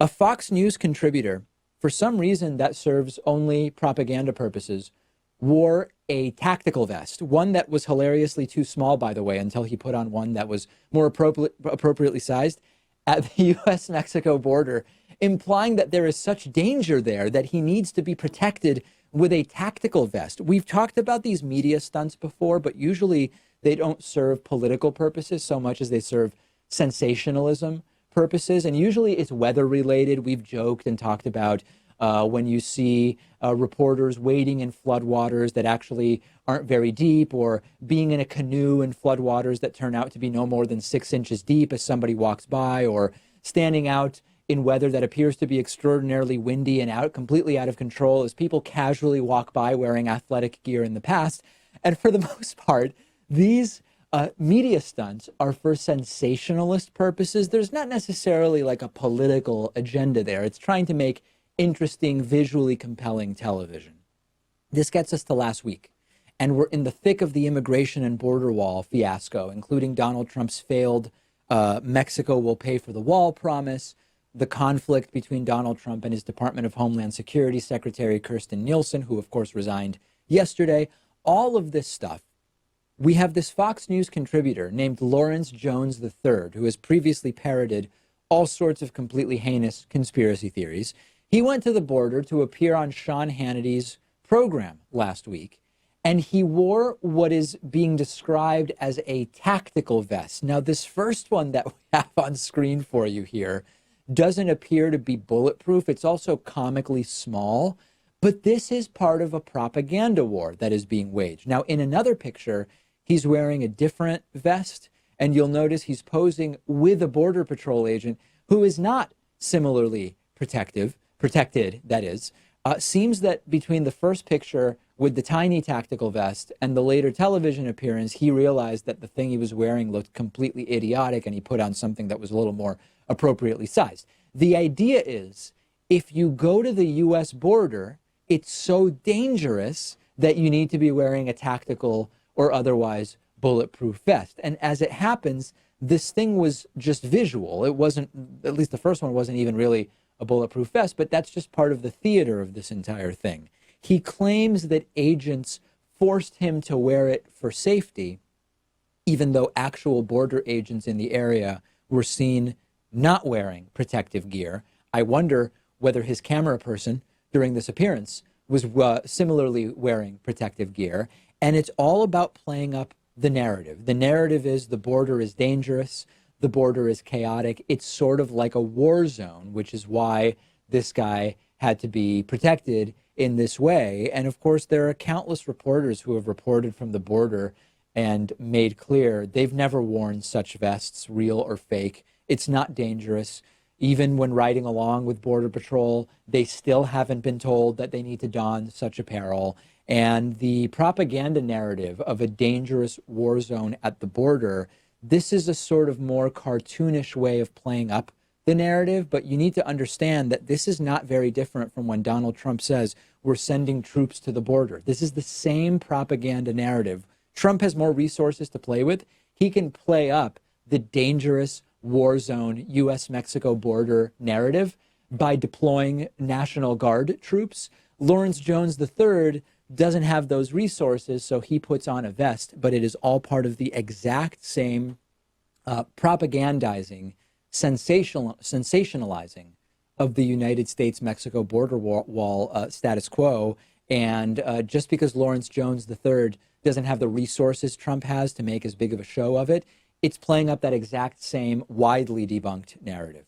A Fox News contributor, for some reason that serves only propaganda purposes, wore a tactical vest, one that was hilariously too small, by the way, until he put on one that was more appropriately sized at the U.S.-Mexico border, implying that there is such danger there that he needs to be protected with a tactical vest. We've talked about these media stunts before, but usually they don't serve political purposes so much as they serve sensationalism purposes. And usually it's weather related. We've joked and talked about when you see reporters wading in floodwaters that actually aren't very deep, or being in a canoe in floodwaters that turn out to be no more than 6 inches deep as somebody walks by, or standing out in weather that appears to be extraordinarily windy and completely out of control as people casually walk by wearing athletic gear in the past. And for the most part, these media stunts are for sensationalist purposes. There's not necessarily like a political agenda there. It's trying to make interesting, visually compelling television. This gets us to last week, and we're in the thick of the immigration and border wall fiasco, including Donald Trump's failed Mexico will pay for the wall promise, the conflict between Donald Trump and his Department of Homeland Security Secretary Kirstjen Nielsen, who of course resigned yesterday. All of this stuff. We have this Fox News contributor named Lawrence Jones III, who has previously parroted all sorts of completely heinous conspiracy theories. He went to the border to appear on Sean Hannity's program last week, and he wore what is being described as a tactical vest. Now, this first one that we have on screen for you here doesn't appear to be bulletproof. It's also comically small, but this is part of a propaganda war that is being waged. Now, in another picture, he's wearing a different vest, and you'll notice he's posing with a Border Patrol agent who is not similarly protected, that is. Seems that between the first picture with the tiny tactical vest and the later television appearance, he realized that the thing he was wearing looked completely idiotic, and he put on something that was a little more appropriately sized. The idea is, if you go to the U.S. border, it's so dangerous that you need to be wearing a tactical or otherwise bulletproof vest. And as it happens, this thing was just visual. It wasn't, at least the first one wasn't even really a bulletproof vest, but that's just part of the theater of this entire thing. He claims that agents forced him to wear it for safety, even though actual border agents in the area were seen not wearing protective gear. I wonder whether his camera person during this appearance was similarly wearing protective gear. And it's all about playing up the narrative. The narrative is the border is dangerous. The border is chaotic. It's sort of like a war zone, which is why this guy had to be protected in this way. And of course, there are countless reporters who have reported from the border and made clear they've never worn such vests, real or fake. It's not dangerous. Even when riding along with Border Patrol, they still haven't been told that they need to don such apparel. And the propaganda narrative of a dangerous war zone at the border, this is a sort of more cartoonish way of playing up the narrative, but you need to understand that this is not very different from when Donald Trump says we're sending troops to the border. This is the same propaganda narrative. Trump has more resources to play with. He can play up the dangerous war zone U.S.-Mexico border narrative by deploying National Guard troops. Lawrence Jones III doesn't have those resources, so he puts on a vest, but it is all part of the exact same propagandizing, sensationalizing of the United States-Mexico border wall status quo. And just because Lawrence Jones III doesn't have the resources Trump has to make as big of a show of it, it's playing up that exact same widely debunked narrative.